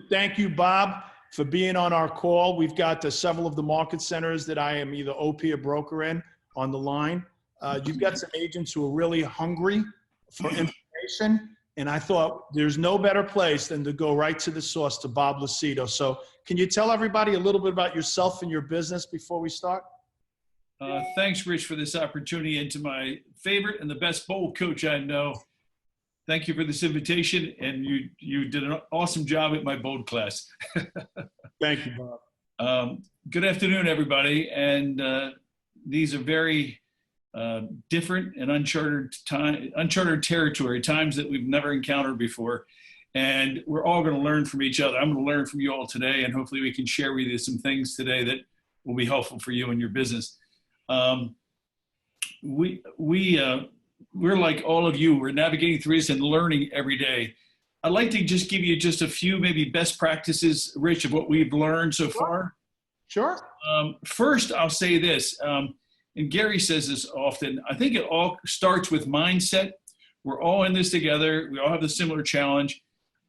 Thank you, Bob, for being on our call. We've got several of the market centers that I am either OP or broker in on the line. You've got some agents who are really hungry for information, and I thought there's no better place than to go right to the source, to Bob Lucido. So can you tell everybody a little bit about yourself and your business before we start? Thanks, Rich, for this opportunity, and to my favorite and the best bowl coach I know. Thank you for this invitation, and you did an awesome job at my bold class. Thank you, Bob. Good afternoon, everybody. And these are very different and uncharted territory, times that we've never encountered before. And we're all going to learn from each other. I'm going to learn from you all today, and hopefully we can share with you some things today that will be helpful for you and your business. We're like all of you. We're navigating through this and learning every day. I'd like to just give you just a few maybe best practices, Rich, of what we've learned so far. Sure. First, I'll say this, and Gary says this often, I think it all starts with mindset. We're all in this together. We all have the similar challenge.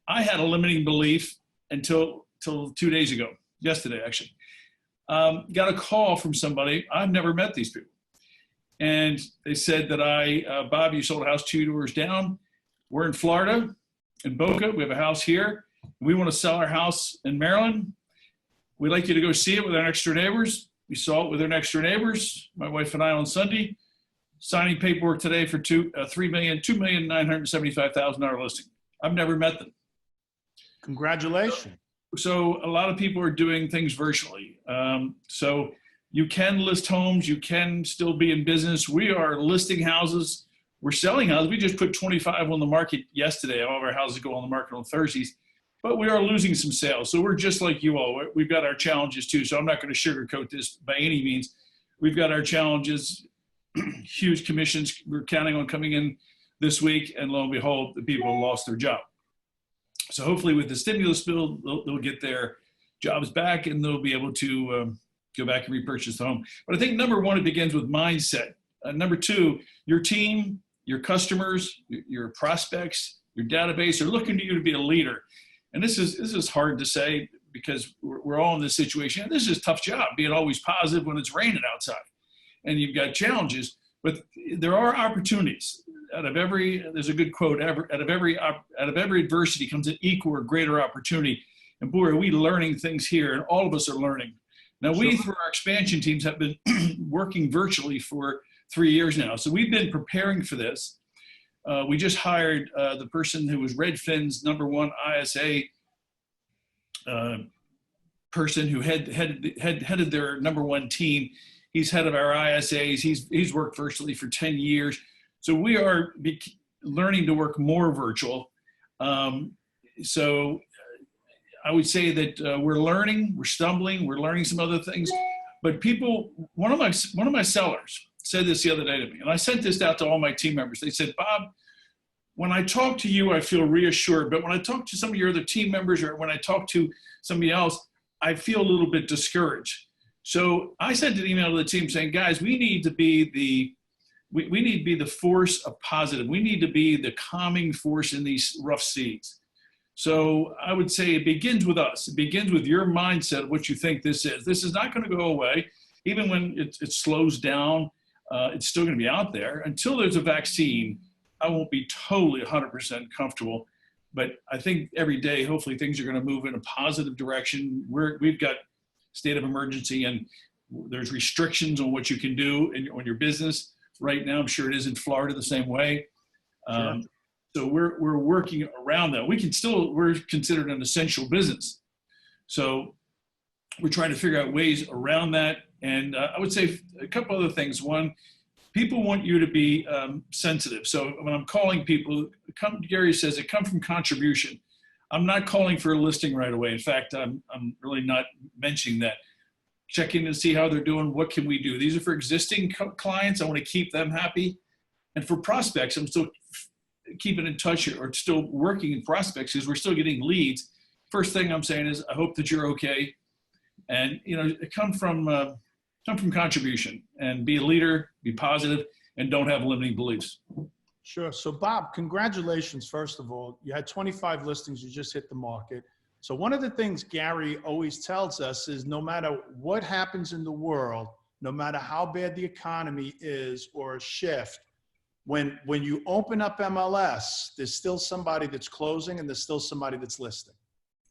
I had a limiting belief until 2 days ago, yesterday actually. Got a call from somebody. I've never met these people. And they said that Bob, you sold a house 2 doors down. We're in Florida, in Boca. We have a house here. We want to sell our house in Maryland. We'd like you to go see it with our next door neighbors. We saw it with our next door neighbors, my wife and I, on Sunday, signing paperwork today for $2,975,000 listing. I've never met them. Congratulations. So a lot of people are doing things virtually. So you can list homes. You can still be in business. We are listing houses. We're selling houses. We just put 25 on the market yesterday. All of our houses go on the market on Thursdays. But we are losing some sales. So we're just like you all. We've got our challenges too. So I'm not going to sugarcoat this by any means. We've got our challenges, huge commissions we're counting on coming in this week. And lo and behold, the people have lost their job. So hopefully with the stimulus bill, they'll get their jobs back and they'll be able to go back and repurchase the home. But I think number one, it begins with mindset. Number two, your team, your customers, your prospects, your database are looking to you to be a leader. And this is hard to say because we're all in this situation. And this is a tough job, being always positive when it's raining outside. And you've got challenges, but there are opportunities. There's a good quote, out of every adversity comes an equal or greater opportunity. And boy, are we learning things here, and all of us are learning. Now, we, through our expansion teams, have been working virtually for 3 years now. So we've been preparing for this. We just hired the person who was Redfin's #1 ISA person who headed their #1 team. He's head of our ISAs. He's worked virtually for 10 years. So we are learning to work more virtual. So I would say that we're learning, we're stumbling, we're learning some other things. But one of my sellers said this the other day to me, and I sent this out to all my team members. They said, Bob, when I talk to you, I feel reassured. But when I talk to some of your other team members, or when I talk to somebody else, I feel a little bit discouraged. So I sent an email to the team saying, guys, we need to be the force of positive. We need to be the calming force in these rough seas. So I would say it begins with us. It begins with your mindset of what you think this is. This is not going to go away. Even when it slows down, it's still going to be out there. Until there's a vaccine, I won't be totally 100% comfortable. But I think every day, hopefully, things are going to move in a positive direction. We've got state of emergency, and there's restrictions on what you can do on your business. Right now, I'm sure it is in Florida the same way. Sure. So we're working around that. We're considered an essential business. So we're trying to figure out ways around that. And I would say a couple other things. One, people want you to be sensitive. So when I'm calling people, Gary says it comes from contribution. I'm not calling for a listing right away. In fact, I'm really not mentioning that. Checking to see how they're doing. What can we do? These are for existing clients. I want to keep them happy. And for prospects, I'm still keeping in touch or still working in prospects because we're still getting leads. First thing I'm saying is I hope that you're okay. And, come from contribution, and be a leader, be positive, and don't have limiting beliefs. Sure. So Bob, congratulations. First of all, you had 25 listings. You just hit the market. So one of the things Gary always tells us is no matter what happens in the world, no matter how bad the economy is or a shift, when you open up MLS, there's still somebody that's closing and there's still somebody that's listing.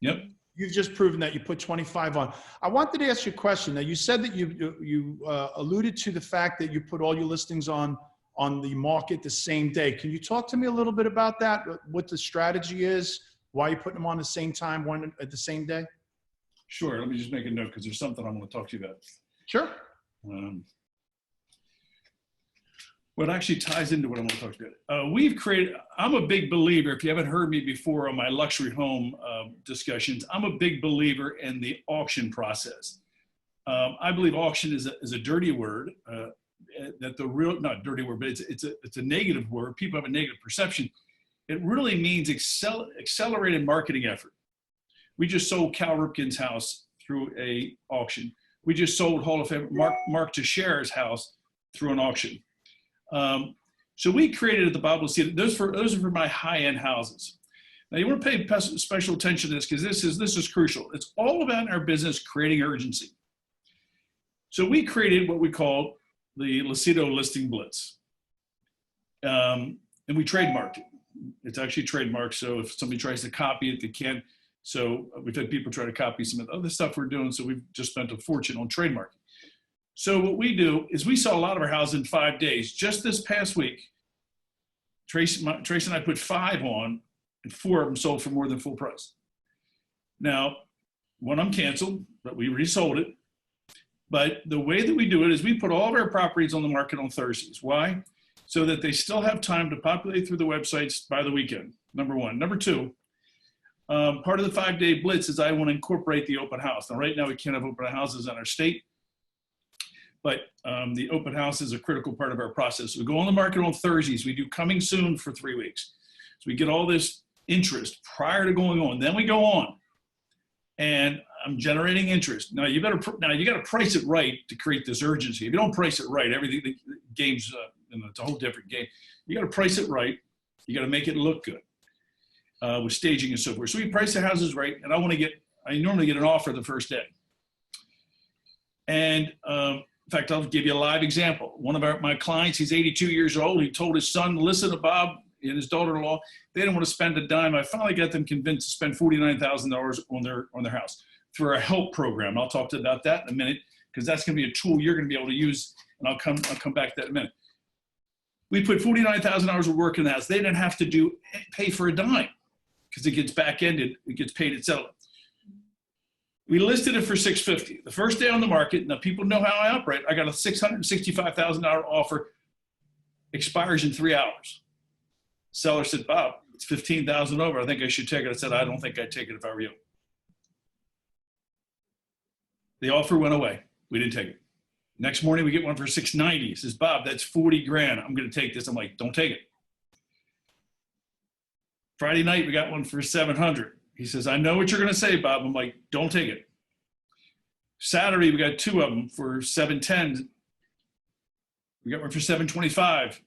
Yep. You've just proven that. You put 25 on. I wanted to ask you a question. Now, you said that you alluded to the fact that you put all your listings on the market the same day. Can you talk to me a little bit about that? What the strategy is? Why you're putting them on the same time, one at the same day? Sure. Let me just make a note because there's something I want to talk to you about. Sure. What actually ties into what I want to talk to you about. I'm a big believer, if you haven't heard me before on my luxury home discussions, I'm a big believer in the auction process. I believe auction is a dirty word, not dirty word, but it's a negative word. People have a negative perception. It really means accelerated marketing effort. We just sold Cal Ripken's house through a auction. We just sold Hall of Fame Mark Teixeira's house through an auction. So we created at the Bob Lucido, those are for my high-end houses. Now you want to pay special attention to this because this is crucial. It's all about in our business creating urgency. So we created what we call the Lucido Listing Blitz. And we trademarked it. It's actually trademarked. So if somebody tries to copy it, they can't. So we've had people try to copy some of the other stuff we're doing. So we've just spent a fortune on trademarking. So what we do is we sell a lot of our houses in 5 days. Just this past week, Tracy and I put 5 on, and 4 of them sold for more than full price. Now, one of them canceled, but we resold it. But the way that we do it is we put all of our properties on the market on Thursdays. Why? So that they still have time to populate through the websites by the weekend, number one. Number two, part of the 5-day blitz is I want to incorporate the open house. Now, right now we can't have open houses in our state. But the open house is a critical part of our process. We go on the market on Thursdays. We do coming soon for 3 weeks. So we get all this interest prior to going on. Then we go on, and I'm generating interest. Now you got to price it right to create this urgency. If you don't price it right, everything the game's it's a whole different game. You got to price it right. You got to make it look good with staging and so forth. So we price the houses right, and I normally get an offer the first day. And in fact, I'll give you a live example. One of my clients, he's 82 years old. He told his son, listen to Bob and his daughter-in-law. They didn't want to spend a dime. I finally got them convinced to spend $49,000 on their house through a help program. I'll talk about that in a minute because that's going to be a tool you're going to be able to use, and I'll come back to that in a minute. We put $49,000 of work in the house. They didn't have to pay for a dime because it gets back-ended. It gets paid at settlement. We listed it for $650. The first day on the market, now people know how I operate. I got a $665,000 offer, expires in 3 hours. Seller said, Bob, it's $15,000 over. I think I should take it. I said, I don't think I'd take it if I were you. The offer went away. We didn't take it. Next morning, we get one for $690. He says, Bob, that's 40 grand. I'm going to take this. I'm like, don't take it. Friday night, we got one for $700. He says, I know what you're going to say, Bob. I'm like, don't take it. Saturday, we got 2 of them for $710. We got one for $725.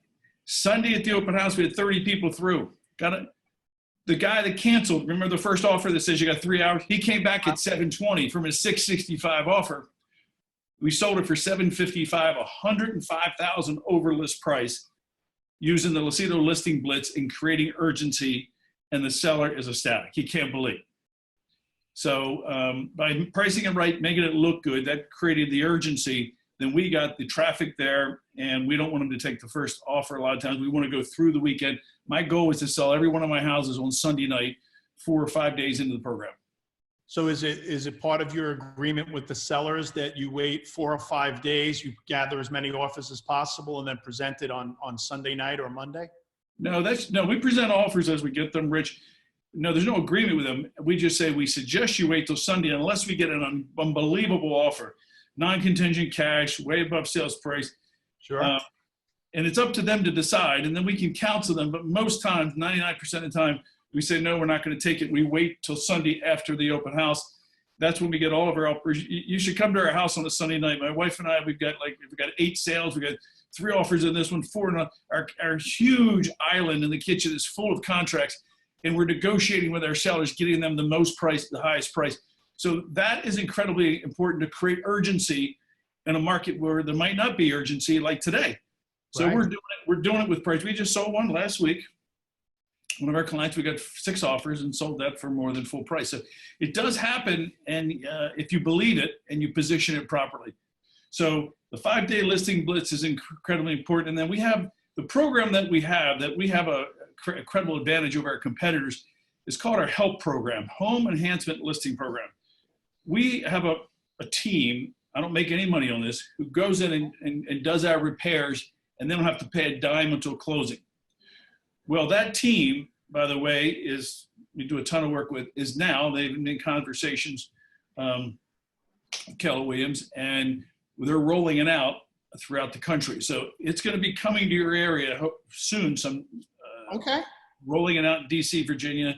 Sunday at the open house, we had 30 people through. The guy that canceled, remember the first offer that says you got 3 hours? He came back at $720 from his $665 offer. We sold it for $755, $105,000 over list price, using the Lucido listing blitz and creating urgency. And the seller is ecstatic. He can't believe. So by pricing it right, making it look good, that created the urgency. Then we got the traffic there, and we don't want them to take the first offer a lot of times. We want to go through the weekend. My goal is to sell every one of my houses on Sunday night, 4 or 5 days into the program. So is it part of your agreement with the sellers that you wait 4 or 5 days, you gather as many offers as possible, and then present it on Sunday night or Monday? No, we present offers as we get them, Rich. No, there's no agreement with them. We just say we suggest you wait till Sunday unless we get an unbelievable offer, non-contingent cash, way above sales price. Sure. And it's up to them to decide, and then we can counsel them. But most times, 99% of the time, we say, no, we're not going to take it. We wait till Sunday after the open house. That's when we get all of our offers. You should come to our house on a Sunday night. My wife and I, we've got 8 sales. We've got 3 offers in this one, 4 in our huge island in the kitchen is full of contracts. and we're negotiating with our sellers, getting them the most price, the highest price. So that is incredibly important to create urgency in a market where there might not be urgency like today. So Right. we're doing it with price. We just sold one last week. One of our clients, we got 6 offers and sold that for more than full price. So it does happen, and if you believe it and you position it properly. So the 5-day listing blitz is incredibly important. And then we have the program that we have a credible advantage over our competitors is called our HELP program, Home Enhancement Listing Program. We have a team, I don't make any money on this, who goes in and does our repairs, and they don't have to pay a dime until closing. Well, that team, by the way, we do a ton of work with, they've been in conversations, Keller Williams, and they're rolling it out throughout the country. So it's going to be coming to your area soon. Okay. Rolling it out in DC, Virginia,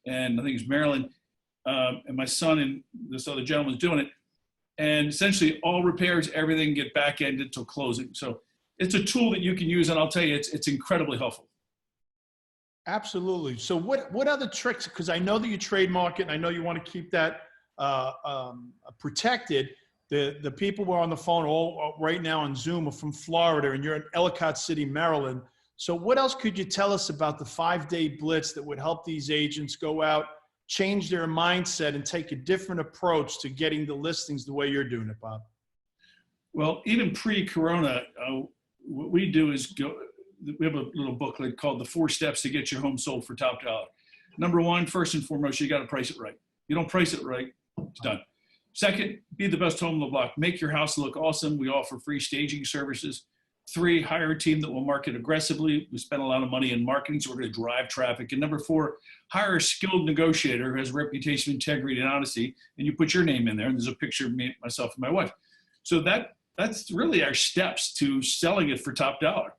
and I think it's Maryland. And my son and this other gentleman's doing it. And essentially all repairs, everything get back-ended till closing. So it's a tool that you can use, and I'll tell you, it's incredibly helpful. Absolutely. So what other tricks, because I know that you trademark it, and I know you want to keep that protected. The people who are on the phone all right now on Zoom are from Florida, and you're in Ellicott City, Maryland. So what else could you tell us about the 5-day blitz that would help these agents go out, change their mindset, and take a different approach to getting the listings the way you're doing it, Bob? Well, even pre-corona, what we do is we have a little booklet called The 4 Steps to Get Your Home Sold for Top Dollar. Number 1, first and foremost, you got to price it right. You don't price it right, it's done. Second, be the best home on the block. Make your house look awesome. We offer free staging services. 3, hire a team that will market aggressively. We spend a lot of money in marketing, so we're going to drive traffic. And number 4, hire a skilled negotiator who has a reputation of integrity and honesty, and you put your name in there, and there's a picture of me, myself, and my wife. So that's really our steps to selling it for top dollar,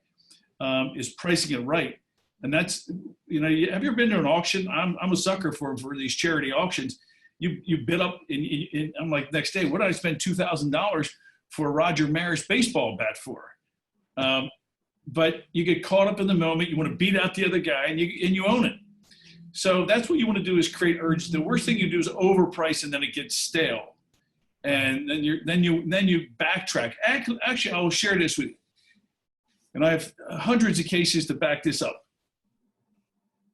is pricing it right. And that's, have you ever been to an auction? I'm a sucker for these charity auctions. You bid up, and I'm like, next day, what did I spend $2,000 for a Roger Maris baseball bat for? But you get caught up in the moment. You want to beat out the other guy, and you own it. So that's what you want to do, is create urgency. The worst thing you do is overprice, and then it gets stale, and then you backtrack. Actually, I will share this with you, and I have hundreds of cases to back this up.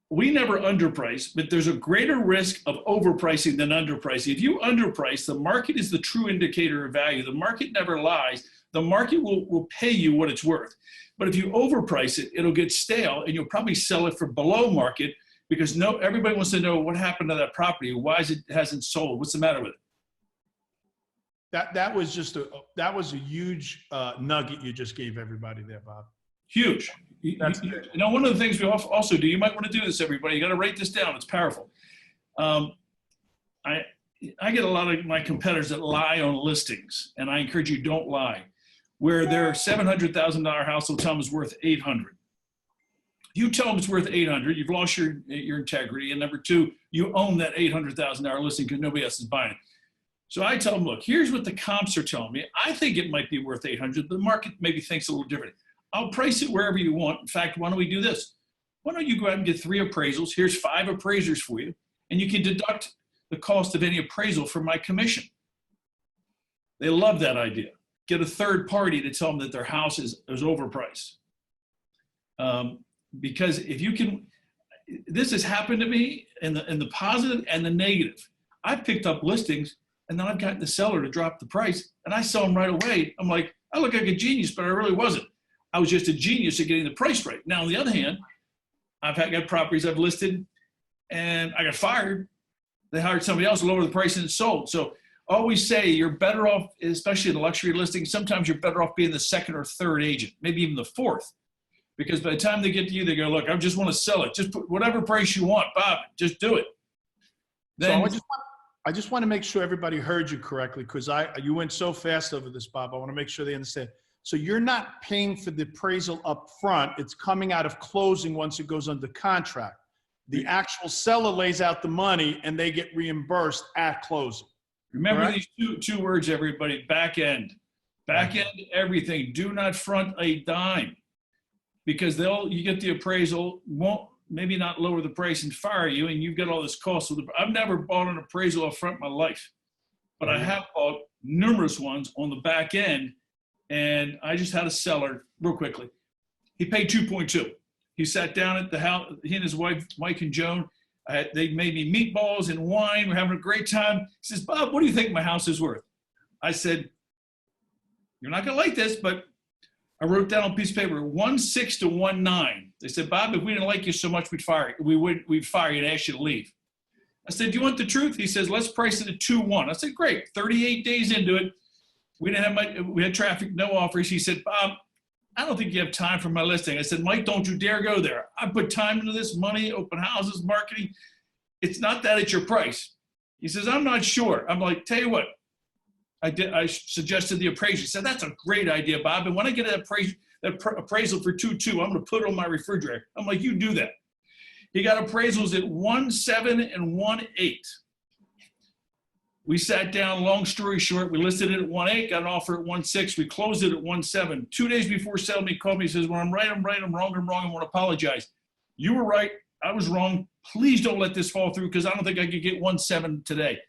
We never underprice, but there's a greater risk of overpricing than underpricing. If you underprice, the market is the true indicator of value. The market never lies. The market will pay you what it's worth. But if you overprice it, it'll get stale, and you'll probably sell it for below market, because everybody wants to know what happened to that property. Why hasn't sold? What's the matter with it? That was a huge nugget you just gave everybody there, Bob. Huge. One of the things we also do, you might want to do this, everybody. You got to write this down. It's powerful. I get a lot of my competitors that lie on listings, and I encourage you, don't lie. Where their $700,000 house will tell them is worth $800. You tell them it's worth $800, you've lost your integrity. And number 2, you own that $800,000 listing because nobody else is buying it. So I tell them, look, here's what the comps are telling me. I think it might be worth $800. The market maybe thinks a little different. I'll price it wherever you want. In fact, why don't we do this? Why don't you go out and get 3 appraisals? Here's 5 appraisers for you, and you can deduct the cost of any appraisal from my commission. They love that idea. Get a third party to tell them that their house is overpriced. Because if you can, this has happened to me in the positive and the negative. I've picked up listings, and then I've gotten the seller to drop the price, and I sell them right away. I'm like, I look like a genius, but I really wasn't. I was just a genius at getting the price right. Now, on the other hand, I've got properties I've listed, and I got fired. They hired somebody else, lower the price, and it's sold. So always say you're better off, especially in a luxury listing, sometimes you're better off being the 2nd or 3rd agent, maybe even the 4th. Because by the time they get to you, they go, look, I just want to sell it. Just put whatever price you want, Bob, just do it. Then, so I just want to make sure everybody heard you correctly, because you went so fast over this, Bob. I want to make sure they understand. So you're not paying for the appraisal up front. It's coming out of closing once it goes under contract. The actual seller lays out the money, and they get reimbursed at closing. Remember these two words, everybody: back end. Back end everything. Do not front a dime, because you get the appraisal. maybe not lower the price and fire you, and you've got all this cost. So I've never bought an appraisal up front in my life, but I have bought numerous ones on the back end. And I just had a seller real quickly. He paid 2.2. He sat down at the house, he and his wife, Mike and Joan, they made me meatballs and wine. We're having a great time. He says, Bob, what do you think my house is worth? I said, you're not going to like this, but I wrote down on a piece of paper, 1.6 to 1.9. They said, Bob, if we didn't like you so much, we'd fire you. We'd fire you and ask you to leave. I said, do you want the truth? He says, let's price it at 2.1. I said, great. 38 days into it. We had traffic, no offers. He said, Bob, I don't think you have time for my listing. I said, Mike, don't you dare go there. I put time into this, money, open houses, marketing. It's not that, it's your price. He says, I'm not sure. I'm like, tell you what, I suggested the appraisal. He said, that's a great idea, Bob. And when I get that appraisal for 2.2, I'm going to put it on my refrigerator. I'm like, you do that. He got appraisals at 1.7 and 1.8. We sat down, long story short, we listed it at 1.8, got an offer at 1.6, we closed it at 1.7. 2 days before selling, he called me, he says, well, I'm right, I'm wrong, I want to apologize. You were right, I was wrong. Please don't let this fall through because I don't think I could get 1.7 today.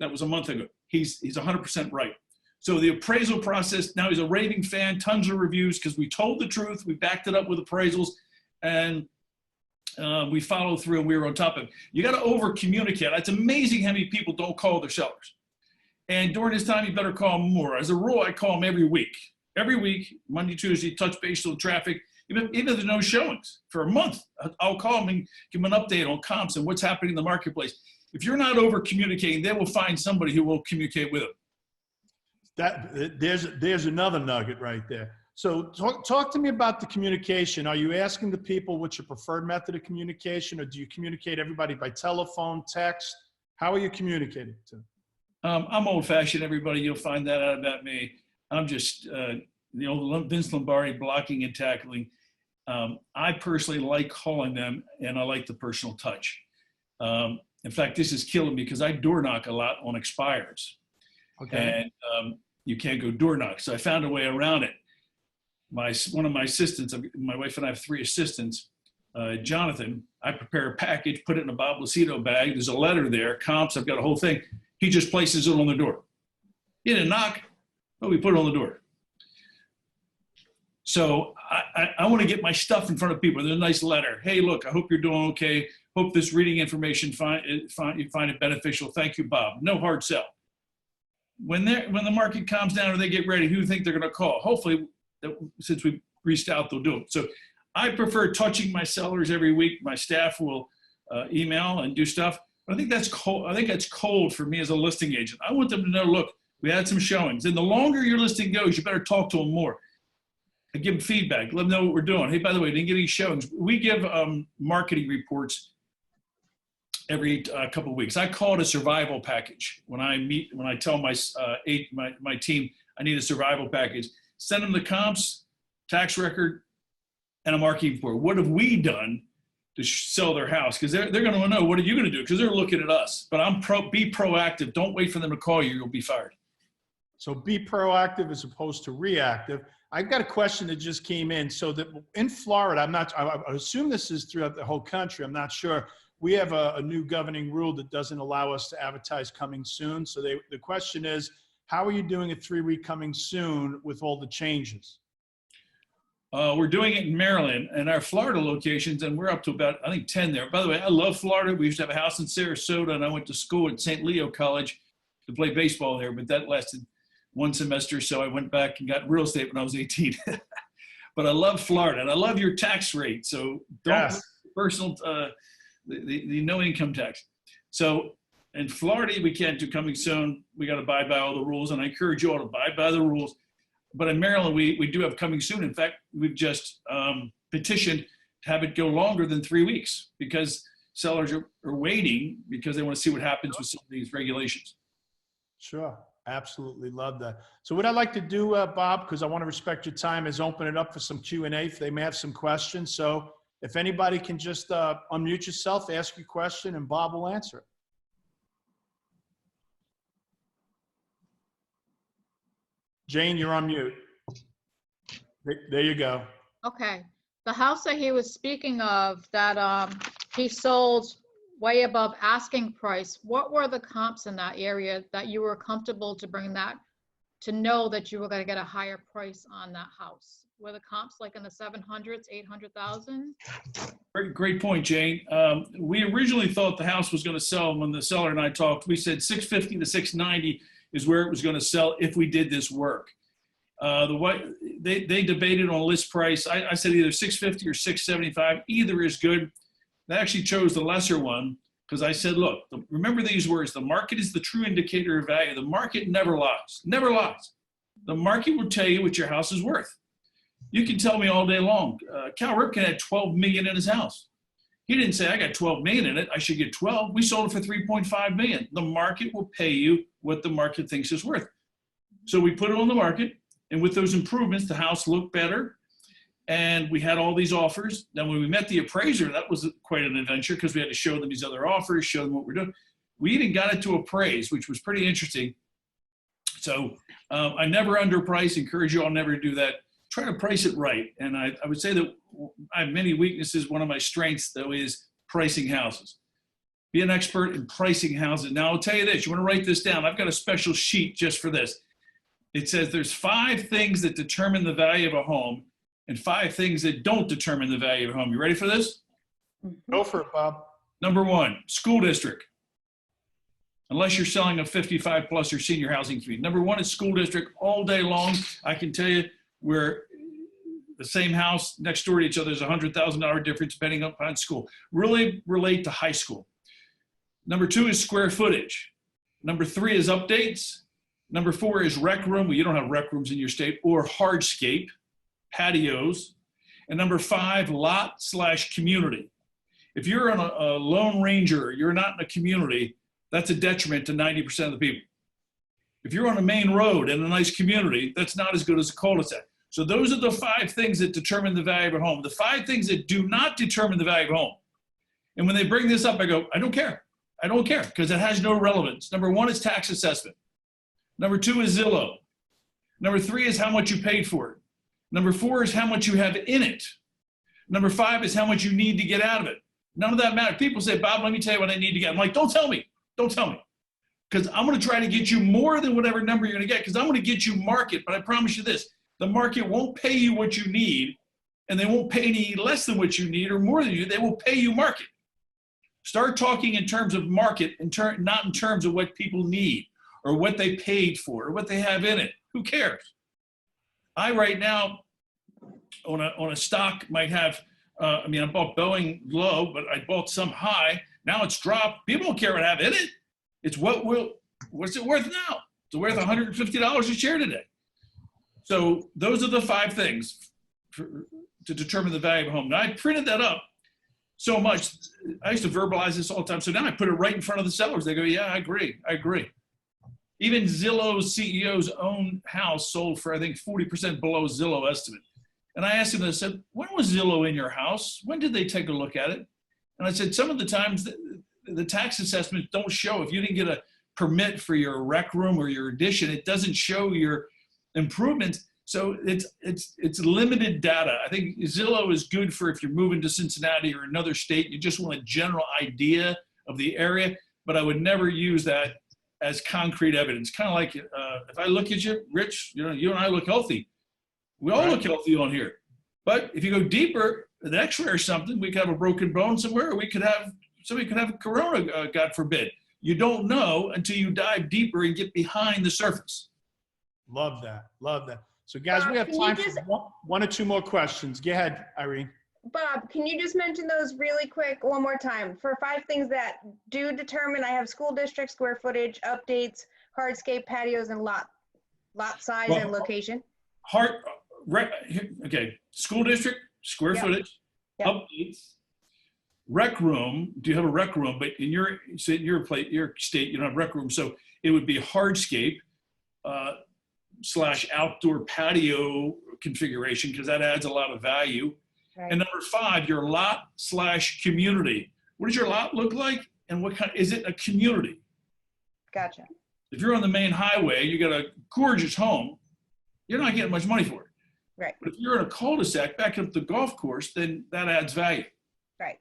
That was a month ago. He's 100% right. So the appraisal process, now he's a raving fan, tons of reviews because we told the truth, we backed it up with appraisals, and we followed through and we were on top of it. You got to over communicate. It's amazing how many people don't call their sellers. And during this time, you better call them more. As a rule, I call them every week. Every week, Monday, Tuesday, touch base on traffic. Even if there's no showings for a month, I'll call them and give them an update on comps and what's happening in the marketplace. If you're not over communicating, they will find somebody who will communicate with them. There's another nugget right there. So talk to me about the communication. Are you asking the people what's your preferred method of communication, or do you communicate everybody by telephone, text? How are you communicating to them? I'm old-fashioned, everybody. You'll find that out about me. I'm just, Vince Lombardi, blocking and tackling. I personally like calling them, and I like the personal touch. In fact, this is killing me because I door knock a lot on expires. Okay. And you can't go door knock. So I found a way around it. One of my assistants, my wife and I have 3 assistants, Jonathan, I prepare a package, put it in a Bob Lucido bag. There's a letter there, comps, I've got a whole thing. He just places it on the door. He didn't knock, but we put it on the door. So I want to get my stuff in front of people. There's a nice letter. Hey, look, I hope you're doing okay. Hope this reading information you find it beneficial. Thank you, Bob. No hard sell. When the market calms down or they get ready, who do you think they're going to call? Hopefully, since we reached out, they'll do it. So I prefer touching my sellers every week. My staff will email and do stuff. But I think that's cold. I think that's cold for me as a listing agent. I want them to know, look, we had some showings. And the longer your listing goes, you better talk to them more. And give them feedback. Let them know what we're doing. Hey, by the way, didn't get any showings. We give marketing reports every couple of weeks. I call it a survival package. When I tell my team I need a survival package, send them the comps, tax record, and a marketing report. What have we done to sell their house? Because they're going to know, what are you going to do? Because they're looking at us. But be proactive. Don't wait for them to call you. You'll be fired. So be proactive as opposed to reactive. I've got a question that just came in. So that in Florida, I assume this is throughout the whole country. I'm not sure. We have a new governing rule that doesn't allow us to advertise coming soon. So the question is, how are you doing a 3-week coming soon with all the changes? We're doing it in Maryland and our Florida locations, and we're up to about, I think, 10 there. By the way, I love Florida. We used to have a house in Sarasota, and I went to school at St. Leo College to play baseball there, but that lasted 1 semester, so I went back and got real estate when I was 18. But I love Florida, and I love your tax rate. So don't personal, the no income tax. So in Florida, we can't do coming soon. We got to abide by all the rules, and I encourage you all to abide by the rules. But in Maryland, we do have coming soon. In fact, we've just petitioned to have it go longer than 3 weeks because sellers are waiting because they want to see what happens with some of these regulations. Sure. Absolutely love that. So what I'd like to do, Bob, because I want to respect your time, is open it up for some Q&A if they may have some questions. So if anybody can just unmute yourself, ask your question, and Bob will answer it. Jane, you're on mute. There you go. Okay. The house that he was speaking of that he sold way above asking price, what were the comps in that area that you were comfortable to bring that, to know that you were going to get a higher price on that house? Were the comps like in the 700s, 800,000? Great point, Jane. We originally thought the house was going to sell. When the seller and I talked, we said 650 to 690 is where it was going to sell if we did this work. They debated on list price. I said either 650 or 675. Either is good. They actually chose the lesser one because I said, look, remember these words: the market is the true indicator of value. The market never lies. Never lies. The market will tell you what your house is worth. You can tell me all day long. Cal Ripken had 12 million in his house. He didn't say, I got 12 million in it, I should get 12. We sold it for 3.5 million. The market will pay you what the market thinks is worth. So we put it on the market, and with those improvements, the house looked better. And we had all these offers. Then when we met the appraiser, that was quite an adventure because we had to show them these other offers, show them what we're doing. We even got it to appraise, which was pretty interesting. So I never underprice, encourage you all never to do that. Try to price it right. And I would say that I have many weaknesses. One of my strengths, though, is pricing houses. Be an expert in pricing houses. Now, I'll tell you this. You want to write this down. I've got a special sheet just for this. It says there's 5 things that determine the value of a home and 5 things that don't determine the value of a home. You ready for this? Go for it, Bob. Number 1, school district. Unless you're selling a 55 plus or senior housing community. Number 1 is school district all day long. I can tell you where the same house next door to each other is $100,000 difference depending upon school. Really relate to high school. Number 2 is square footage. Number 3 is updates. Number 4 is rec room. Well, you don't have rec rooms in your state, or hardscape, patios. And number 5, lot/community. If you're on a Lone Ranger, you're not in a community, that's a detriment to 90% of the people. If you're on a main road in a nice community, that's not as good as a cul-de-sac. So those are the 5 things that determine the value of a home. The 5 things that do not determine the value of a home. And when they bring this up, I go, I don't care. I don't care because it has no relevance. Number 1 is tax assessment. Number 2 is Zillow. Number 3 is how much you paid for it. Number 4 is how much you have in it. Number 5 is how much you need to get out of it. None of that matters. People say, Bob, let me tell you what I need to get. I'm like, don't tell me. Don't tell me. Because I'm going to try to get you more than whatever number you're going to get, because I'm going to get you market. But I promise you this, the market won't pay you what you need, and they won't pay any less than what you need or more than you. They will pay you market. Start talking in terms of market, not in terms of what people need or what they paid for or what they have in it. Who cares? I right now on a stock might have, I bought Boeing low, but I bought some high. Now it's dropped. People don't care what I have in it. It's what's it worth now? It's worth $150 a share today. So those are the 5 things to determine the value of a home. Now I printed that up so much. I used to verbalize this all the time. So now I put it right in front of the sellers. They go, yeah, I agree. I agree. Even Zillow's CEO's own house sold for, I think, 40% below Zillow estimate. And I asked him, I said, when was Zillow in your house? When did they take a look at it? And I said, some of the times the tax assessments don't show. If you didn't get a permit for your rec room or your addition, it doesn't show your improvements. So it's limited data. I think Zillow is good for if you're moving to Cincinnati or another state, you just want a general idea of the area, but I would never use that as concrete evidence. Kind of like if I look at you, Rich, you and I look healthy. We all look healthy on here. But if you go deeper, an X-ray or something, we could have a broken bone somewhere, or somebody could have a corona, God forbid. You don't know until you dive deeper and get behind the surface. Love that. Love that. So guys, we have time for 1 or 2 more questions. Go ahead, Irene. Bob, can you just mention those really quick one more time for 5 things that do determine? I have school district, square footage, updates, hardscape, patios, and lot size and location. Okay, school district, square footage, updates, rec room. Do you have a rec room? But in your state, you don't have rec room, so it would be hardscape / outdoor patio configuration, because that adds a lot of value. Right. And number 5, your lot / community. What does your lot look like, and what kind? Is it a community? Gotcha. If you're on the main highway, you got a gorgeous home, you're not getting much money for it. Right, But if you're in a cul-de-sac back up the golf course, then that adds value. right.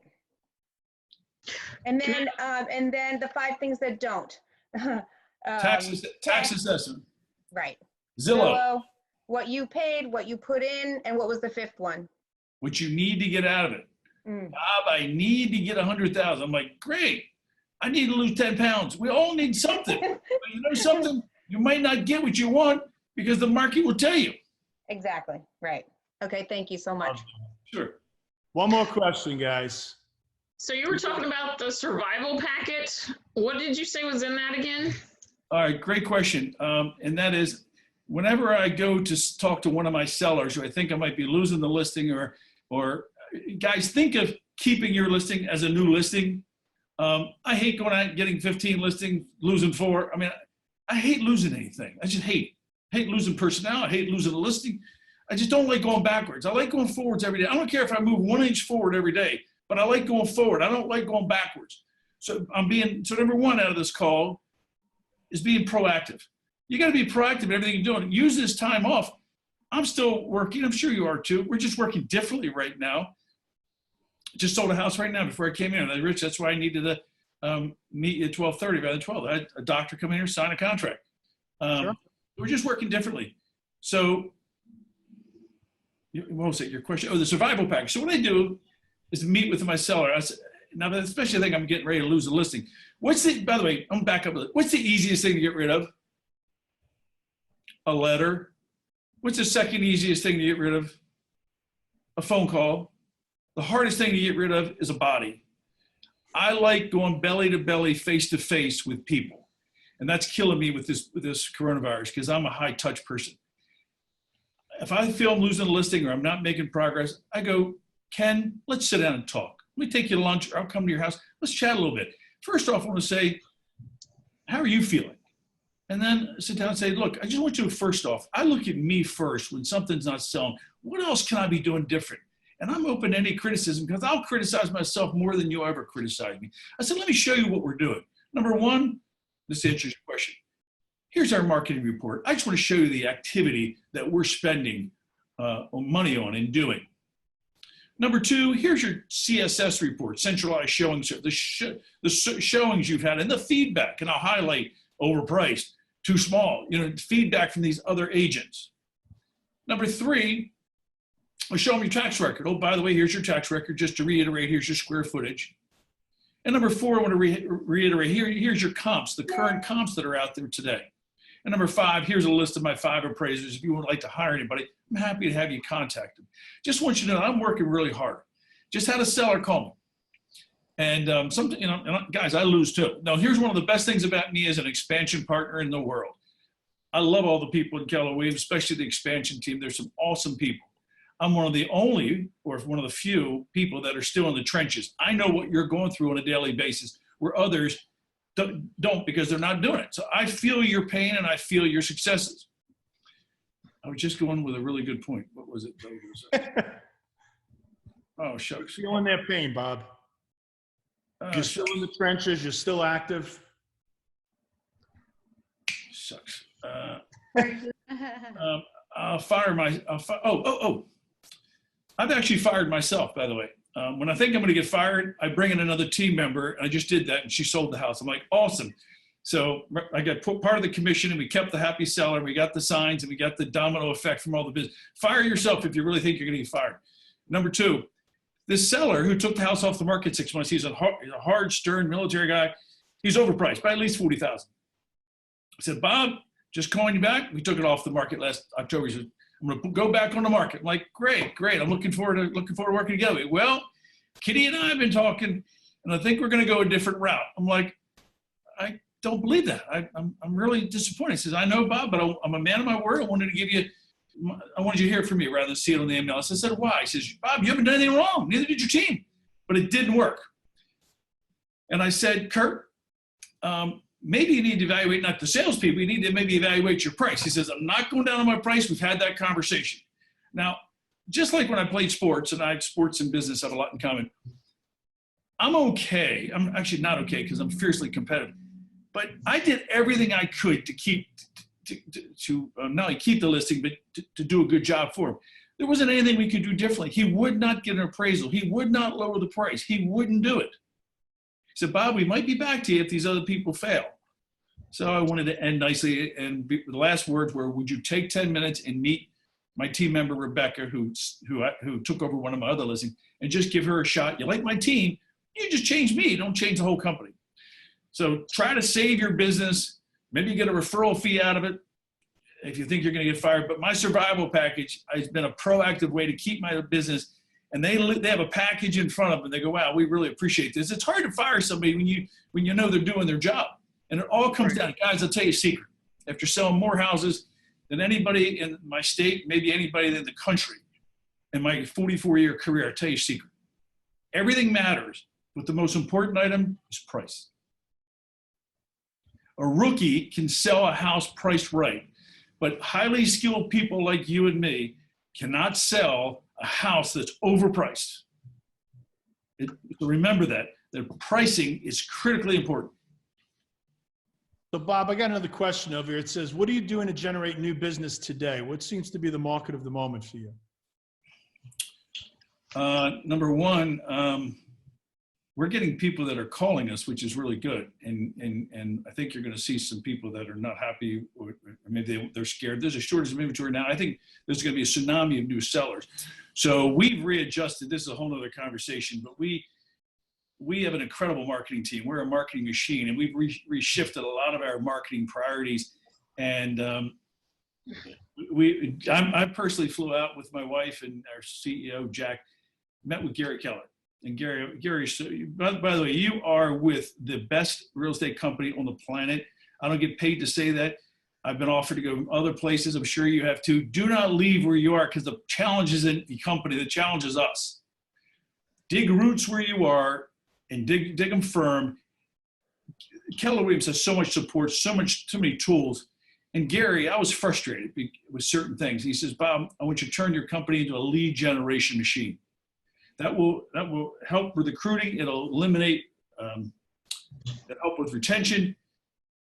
And then the 5 things that don't. Tax assessment, Right. Zillow, What you paid, what you put in, and what was the 5th one? what you need to get out of it. Mm. Bob, I need to get 100,000. I'm like, great. I need to lose 10 pounds. We all need something. But you know something? You might not get what you want because the market will tell you. Exactly, right. Okay, thank you so much. Sure. One more question, guys. So you were talking about the survival packet. What did you say was in that again? All right, great question. And that is, whenever I go to talk to one of my sellers who I think I might be losing the listing, or guys, think of keeping your listing as a new listing. I hate going out and getting 15 listings, losing 4. I mean, I hate losing anything. I just hate losing personnel. I hate losing a listing. I just don't like going backwards. I like going forwards every day. I don't care if I move 1 inch forward every day, but I like going forward. I don't like going backwards. So number 1 out of this call is being proactive. You got to be proactive in everything you're doing. Use this time off. I'm still working. I'm sure you are too. We're just working differently right now. Just sold a house right now before I came in. Rich, that's why I needed to meet you at 12:30 by the 12th. I had a doctor come in here, sign a contract. Sure. We're just working differently. So, what was it? Your question? Oh, the survival package. So what I do is meet with my seller. Now, especially I think I'm getting ready to lose a listing. By the way, I'm back up. What's the easiest thing to get rid of? A letter. What's the second easiest thing to get rid of? A phone call. The hardest thing to get rid of is a body. I like going belly to belly, face to face with people. And that's killing me with this coronavirus because I'm a high touch person. If I feel I'm losing a listing or I'm not making progress, I go, Ken, let's sit down and talk. Let me take you to lunch or I'll come to your house. Let's chat a little bit. First off, I want to say, how are you feeling? And then sit down and say, look, I just want you to, first off, I look at me first when something's not selling. What else can I be doing different? And I'm open to any criticism because I'll criticize myself more than you'll ever criticize me. I said, let me show you what we're doing. Number 1, this answers your question. Here's our marketing report. I just want to show you the activity that we're spending money on and doing. Number 2, here's your CSS report, centralized showings, the showings you've had and the feedback. And I'll highlight overpriced, too small, feedback from these other agents. Number 3, I'll show them your tax record. Oh, by the way, here's your tax record. Just to reiterate, here's your square footage. And number 4, I want to reiterate, here's your comps, the current comps that are out there today. And number 5, here's a list of my 5 appraisers. If you would like to hire anybody, I'm happy to have you contact them. Just want you to know I'm working really hard. Just had a seller call me. And guys, I lose too. Now, here's one of the best things about me as an expansion partner in the world. I love all the people in Keller Williams, especially the expansion team. There's some awesome people. I'm one of the only, or one of the few people that are still in the trenches. I know what you're going through on a daily basis where others don't because they're not doing it. So I feel your pain and I feel your successes. I was just going with a really good point. What was it? Oh, shucks. Feeling their pain, Bob. You're still in the trenches. You're still active. Shucks. I'll fire I've actually fired myself, by the way. When I think I'm going to get fired, I bring in another team member. And I just did that, and she sold the house. I'm like, awesome. So I got part of the commission, and we kept the happy seller. We got the signs, and we got the domino effect from all the business. Fire yourself if you really think you're going to get fired. Number 2, this seller who took the house off the market 6 months, he's a hard, stern military guy. He's overpriced by at least $40,000. I said, Bob, just calling you back. We took it off the market last October. He said, I'm going to go back on the market. I'm like, great. I'm looking forward to working together. Well, Kitty and I have been talking, and I think we're going to go a different route. I'm like, I don't believe that. I'm really disappointed. He says, I know, Bob, but I'm a man of my word. I wanted you to hear it from me rather than see it on the MLS. I said, why? He says, Bob, you haven't done anything wrong. Neither did your team. But it didn't work. And I said, Kurt, maybe you need to evaluate not the salespeople. You need to maybe evaluate your price. He says, I'm not going down on my price. We've had that conversation. Now, just like when I played sports, and sports and business have a lot in common, I'm okay. I'm actually not okay because I'm fiercely competitive. But I did everything I could to keep, to not only keep the listing, but to do a good job for him. There wasn't anything we could do differently. He would not get an appraisal. He would not lower the price. He wouldn't do it. He said, Bob, we might be back to you if these other people fail. So I wanted to end nicely. And the last words were, would you take 10 minutes and meet my team member, Rebecca, who took over one of my other listings, and just give her a shot. You like my team, you just change me. Don't change the whole company. So try to save your business. Maybe you get a referral fee out of it if you think you're going to get fired. But my survival package has been a proactive way to keep my business. And they have a package in front of them. They go, wow, we really appreciate this. It's hard to fire somebody when you know they're doing their job. And it all comes down, guys, I'll tell you a secret. After selling more houses than anybody in my state, maybe anybody in the country, in my 44-year career, I'll tell you a secret. Everything matters, but the most important item is price. A rookie can sell a house priced right, but highly skilled people like you and me cannot sell a house that's overpriced. So remember that pricing is critically important. So Bob, I got another question over here. It says, what are you doing to generate new business today? What seems to be the market of the moment for you? Number one, we're getting people that are calling us, which is really good. And I think you're going to see some people that are not happy, or maybe they're scared. There's a shortage of inventory now. I think there's going to be a tsunami of new sellers. So we've readjusted. This is a whole other conversation, but we have an incredible marketing team. We're a marketing machine, and we've reshifted a lot of our marketing priorities. And I personally flew out with my wife and our CEO, Jack, met with Gary Keller. And Gary, by the way, you are with the best real estate company on the planet. I don't get paid to say that. I've been offered to go other places. I'm sure you have too. Do not leave where you are, because the challenge isn't the company. The challenge is us. Dig roots where you are and dig them firm. Keller Williams has so much support, too many tools. And Gary, I was frustrated with certain things. He says, Bob, I want you to turn your company into a lead generation machine. That will help with recruiting. It'll eliminate, it'll help with retention.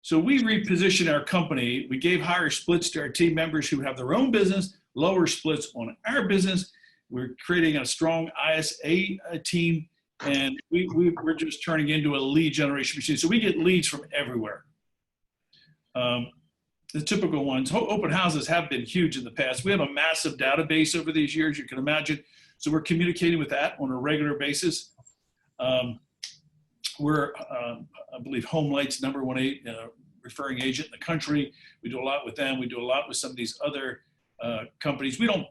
So we repositioned our company. We gave higher splits to our team members who have their own business, lower splits on our business. We're creating a strong ISA team, and we're just turning into a lead generation machine. So we get leads from everywhere. The typical ones, open houses have been huge in the past. We have a massive database over these years, you can imagine. So we're communicating with that on a regular basis. We're, I believe, Home Light's #1 referring agent in the country. We do a lot with them. We do a lot with some of these other companies. We don't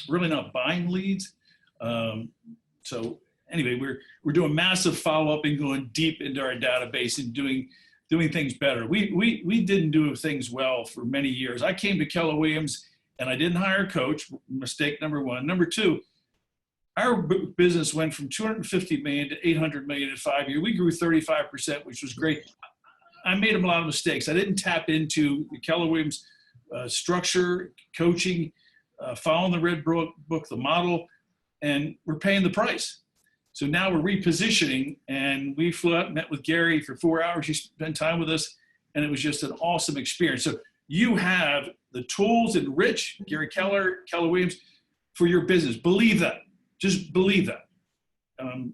really not buying leads. So anyway, we're doing massive follow-up and going deep into our database and doing things better. We didn't do things well for many years. I came to Keller Williams and I didn't hire a coach. Mistake number one. Number two, our business went from 250 million to 800 million in 5 years. We grew 35%, which was great. I made a lot of mistakes. I didn't tap into the Keller Williams structure, coaching, following the red book, the model, and we're paying the price. So now we're repositioning, and we flew out and met with Gary for 4 hours. He spent time with us, and it was just an awesome experience. So you have the tools and Rich, Gary Keller, Keller Williams, for your business. Believe that. Just believe that. I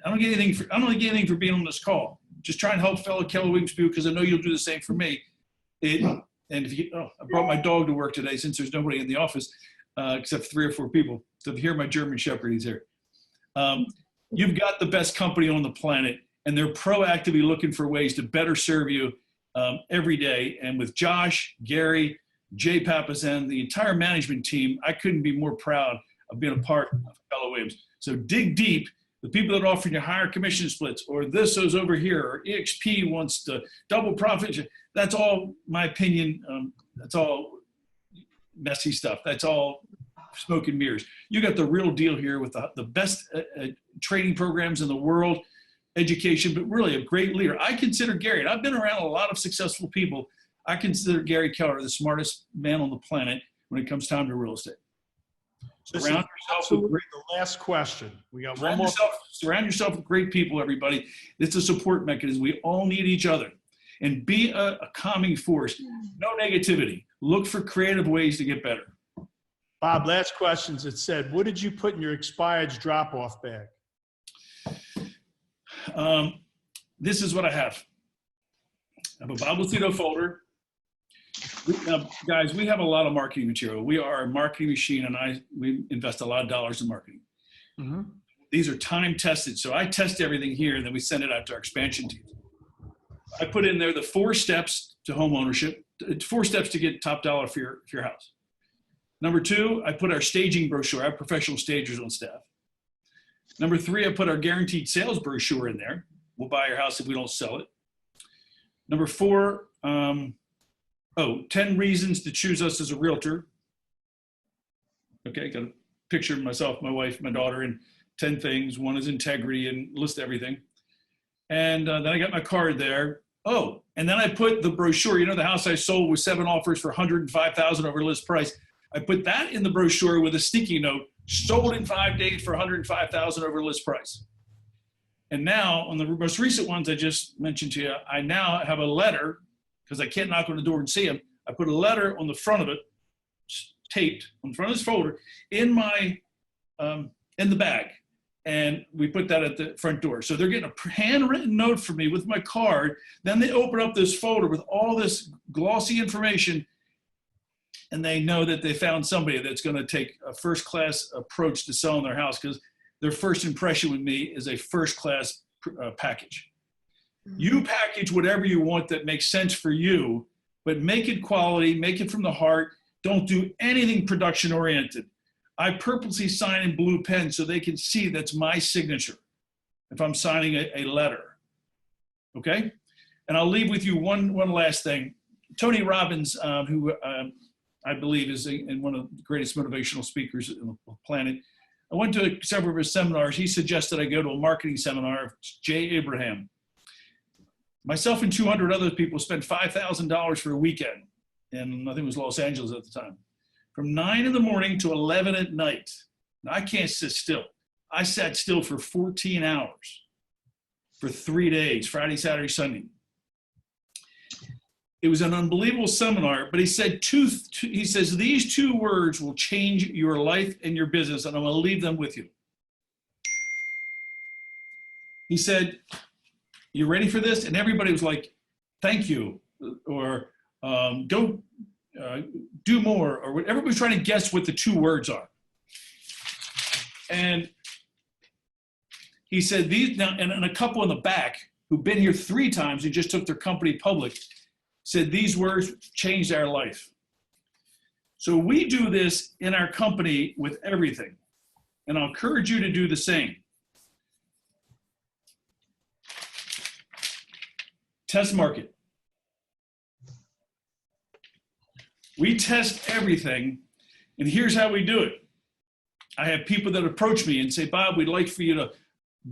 don't get anything for being on this call. Just try and help fellow Keller Williams people, because I know you'll do the same for me. And if I brought my dog to work today since there's nobody in the office except 3 or 4 people. So here, my German Shepherd, he's here. You've got the best company on the planet, and they're proactively looking for ways to better serve you every day. And with Josh, Gary, Jay Papazen, the entire management team, I couldn't be more proud of being a part of Keller Williams. So dig deep. The people that offer you higher commission splits, or this is over here, or EXP wants to double profit, that's all my opinion. That's all messy stuff. That's all smoke and mirrors. You got the real deal here with the best training programs in the world, education, but really a great leader. I consider Gary, and I've been around a lot of successful people, I consider Gary Keller the smartest man on the planet when it comes time to real estate. Surround yourself with the last question. We got one more. Surround yourself with great people, everybody. It's a support mechanism. We all need each other. And be a calming force. No negativity. Look for creative ways to get better. Bob, last questions. It said, what did you put in your expired drop-off bag? This is what I have. I have a Bob Lucido folder. Now, guys, we have a lot of marketing material. We are a marketing machine, and we invest a lot of dollars in marketing. Mm-hmm. These are time tested. So I test everything here, and then we send it out to our expansion team. I put in there the 4 steps to home ownership, 4 steps to get top dollar for your house. Number 2, I put our staging brochure. I have professional stagers on staff. Number 3, I put our guaranteed sales brochure in there. We'll buy your house if we don't sell it. Number 4, 10 reasons to choose us as a realtor. Okay, got a picture of myself, my wife, my daughter, and 10 things. 1 is integrity, and list everything. And then I got my card there. Oh, and then I put the brochure. You know, the house I sold with 7 offers for $105,000 over list price. I put that in the brochure with a sticky note, sold in 5 days for $105,000 over list price. And now on the most recent ones I just mentioned to you, I now have a letter, because I can't knock on the door and see them. I put a letter on the front of it, taped on the front of this folder, in the bag. And we put that at the front door. So they're getting a handwritten note from me with my card. Then they open up this folder with all this glossy information, and they know that they found somebody that's going to take a first-class approach to selling their house, because their first impression with me is a first-class package. You package whatever you want that makes sense for you, but make it quality, make it from the heart. Don't do anything production-oriented. I purposely sign in blue pen so they can see that's my signature if I'm signing a letter, okay? And I'll leave with you one last thing. Tony Robbins, who I believe is one of the greatest motivational speakers on the planet, I went to several of his seminars. He suggested I go to a marketing seminar of Jay Abraham. Myself and 200 other people spent $5,000 for a weekend, and I think it was Los Angeles at the time, from 9 in the morning to 11 at night. Now, I can't sit still. I sat still for 14 hours for 3 days, Friday, Saturday, Sunday. It was an unbelievable seminar, but he said he says, these 2 words will change your life and your business, and I'm going to leave them with you. He said, you ready for this? And everybody was like, thank you, or go do more, or everybody's trying to guess what the 2 words are. And he said, these now, and a couple in the back who've been here 3 times, who just took their company public, said these words changed our life. So we do this in our company with everything, and I'll encourage you to do the same. Test market. We test everything, and here's how we do it. I have people that approach me and say, Bob, we'd like for you to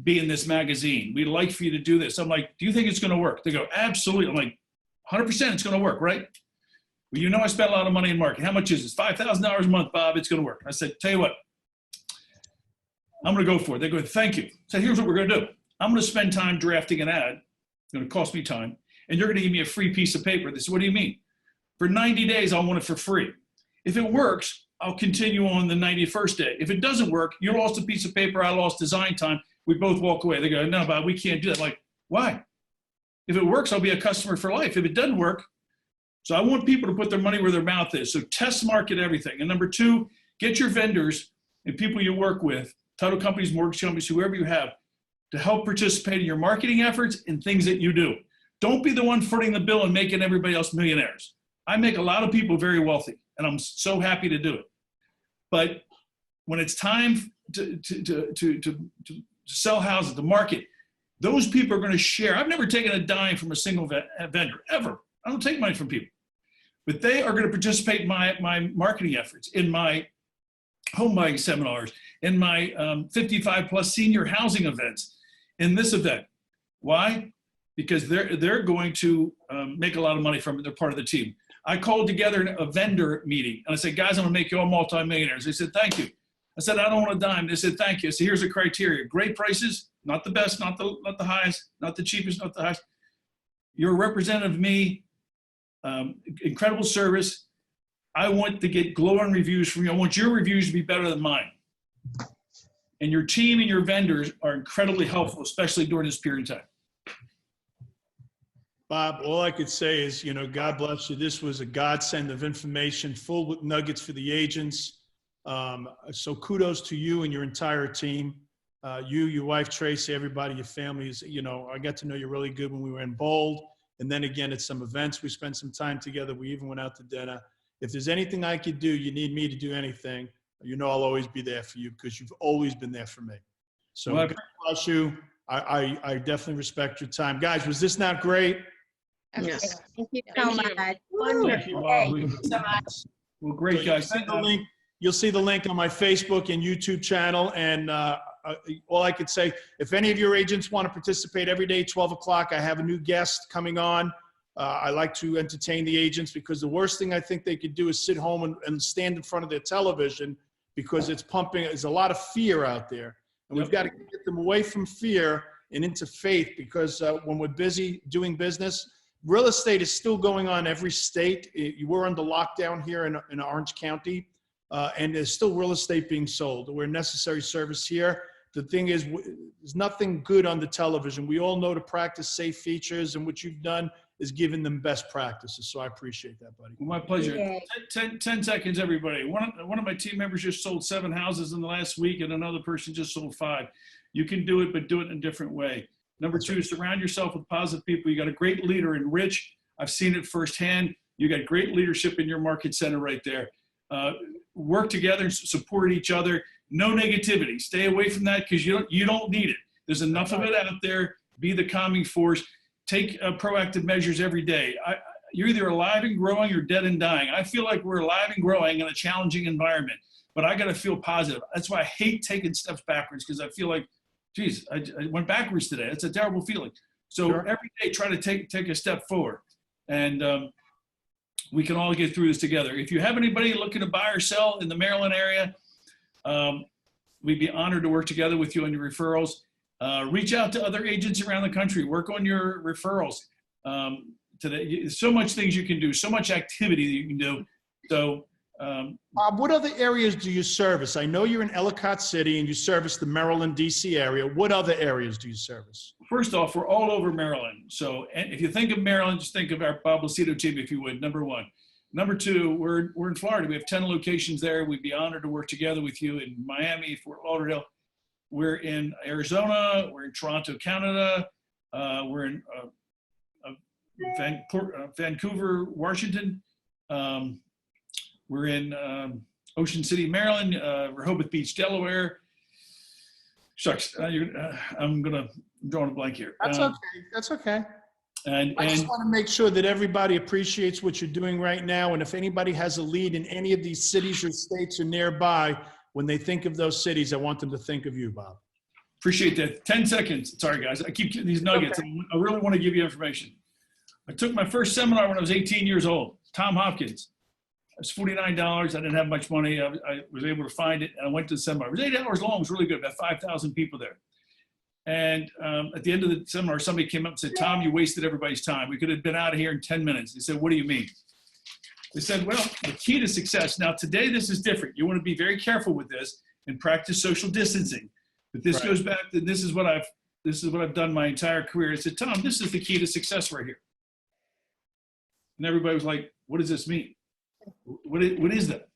be in this magazine. We'd like for you to do this. I'm like, do you think it's going to work? They go, absolutely. I'm like, 100% it's going to work, right? Well, you know I spent a lot of money in marketing. How much is this? $5,000 a month, Bob. It's going to work. I said, tell you what, I'm going to go for it. They go, thank you. I said, here's what we're going to do. I'm going to spend time drafting an ad. It's going to cost me time. And you're going to give me a free piece of paper. They said, what do you mean? For 90 days, I want it for free. If it works, I'll continue on the 91st day. If it doesn't work, you lost a piece of paper, I lost design time. We both walk away. They go, no, Bob, we can't do that. I'm like, why? If it works, I'll be a customer for life. If it doesn't work, so I want people to put their money where their mouth is. So test market everything. And number 2, get your vendors and people you work with, title companies, mortgage companies, whoever you have, to help participate in your marketing efforts and things that you do. Don't be the one footing the bill and making everybody else millionaires. I make a lot of people very wealthy, and I'm so happy to do it. But when it's time to sell houses, to market, those people are going to share. I've never taken a dime from a single vendor, ever. I don't take money from people. But they are going to participate in my marketing efforts, in my home buying seminars, in my 55 plus senior housing events, in this event. Why? Because they're going to make a lot of money from it. They're part of the team. I called together a vendor meeting, and I said, guys, I'm going to make you all multimillionaires. They said, thank you. I said, I don't want a dime. They said, thank you. So here's the criteria. Great prices, not the best, not the highest, not the cheapest, not the highest. You're a representative of me, incredible service. I want to get glowing reviews from you. I want your reviews to be better than mine. And your team and your vendors are incredibly helpful, especially during this period of time. Bob, all I could say is, God bless you. This was a godsend of information, full with nuggets for the agents. So kudos to you and your entire team. You, your wife, Tracy, everybody, your families. I got to know you really good when we were in Bold. And then again, at some events, we spent some time together. We even went out to dinner. If there's anything I could do, you need me to do anything, I'll always be there for you because you've always been there for me. So Well, God bless you. I definitely respect your time. Guys, was this not great? Yes. Thank you Thank so you. much. Thank Wonderful. you, Bob. Well, great, guys. You'll see the link on my Facebook and YouTube channel. And all I could say, if any of your agents want to participate every day, 12 o'clock, I have a new guest coming on. I like to entertain the agents because the worst thing I think they could do is sit home and stand in front of their television because it's pumping. There's a lot of fear out there. And we've got to get them away from fear and into faith because when we're busy doing business, real estate is still going on every state. We're under lockdown here in Orange County, and there's still real estate being sold. We're a necessary service here. The thing is, there's nothing good on the television. We all know to practice safe features, and what you've done is giving them best practices. So I appreciate that, buddy. My pleasure. Yay. 10 seconds, everybody. One of my team members just sold 7 houses in the last week, and another person just sold 5. You can do it, but do it in a different way. Number 2, surround yourself with positive people. You got a great leader in Rich. I've seen it firsthand. You got great leadership in your market center right there. Work together and support each other. No negativity. Stay away from that because you don't need it. There's enough of it out there. Be the calming force. Take proactive measures every day. You're either alive and growing or dead and dying. I feel like we're alive and growing in a challenging environment, but I got to feel positive. That's why I hate taking steps backwards because I feel like, geez, I went backwards today. It's a terrible feeling. So every day, try to take a step forward, and we can all get through this together. If you have anybody looking to buy or sell in the Maryland area, we'd be honored to work together with you on your referrals. Reach out to other agents around the country. Work on your referrals. Today, so much things you can do, so much activity that you can do. So, Bob, what other areas do you service? I know you're in Ellicott City and you service the Maryland, D.C. area. What other areas do you service? First off, we're all over Maryland. So if you think of Maryland, just think of our Bob Lucido team, if you would, number 1. Number 2, we're in Florida. We have 10 locations there. We'd be honored to work together with you in Miami, Fort Lauderdale. We're in Arizona. We're in Toronto, Canada. We're in Vancouver, Washington. We're in Ocean City, Maryland. Rehoboth Beach, Delaware. Shucks, I'm drawing a blank here. That's okay. That's okay. And I just want to make sure that everybody appreciates what you're doing right now. And if anybody has a lead in any of these cities or states or nearby, when they think of those cities, I want them to think of you, Bob. Appreciate that. 10 seconds. Sorry, guys. I keep getting these nuggets. Okay. I really want to give you information. I took my first seminar when I was 18 years old. Tom Hopkins. It was $49. I didn't have much money. I was able to find it, and I went to the seminar. It was 8 hours long. It was really good. About 5,000 people there. And at the end of the seminar, somebody came up and said, Tom, you wasted everybody's time. We could have been out of here in 10 minutes. They said, what do you mean? They said, well, the key to success. Now, today, this is different. You want to be very careful with this and practice social distancing. But this goes back to this is what I've done my entire career. I said, Tom, this is the key to success right here. And everybody was like, what does this mean? What is that?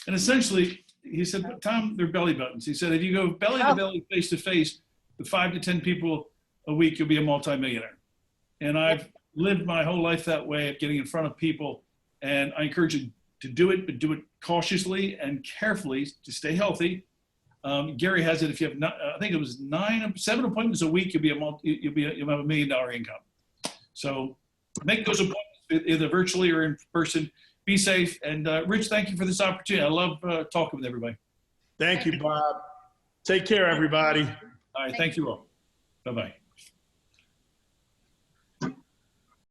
And essentially, he said, Tom, they're belly buttons. He said, if you go belly to belly, face to face with 5 to 10 people a week, you'll be a multimillionaire. And I've lived my whole life that way of getting in front of people. And I encourage you to do it, but do it cautiously and carefully to stay healthy. Gary has it. If you have, I think it was 7 appointments a week, you'll have $1 million income. So make those appointments either virtually or in person. Be safe. And Rich, thank you for this opportunity. I love talking with everybody. Thank you, Bob. Take care, everybody. All right. Thank you all. Bye-bye.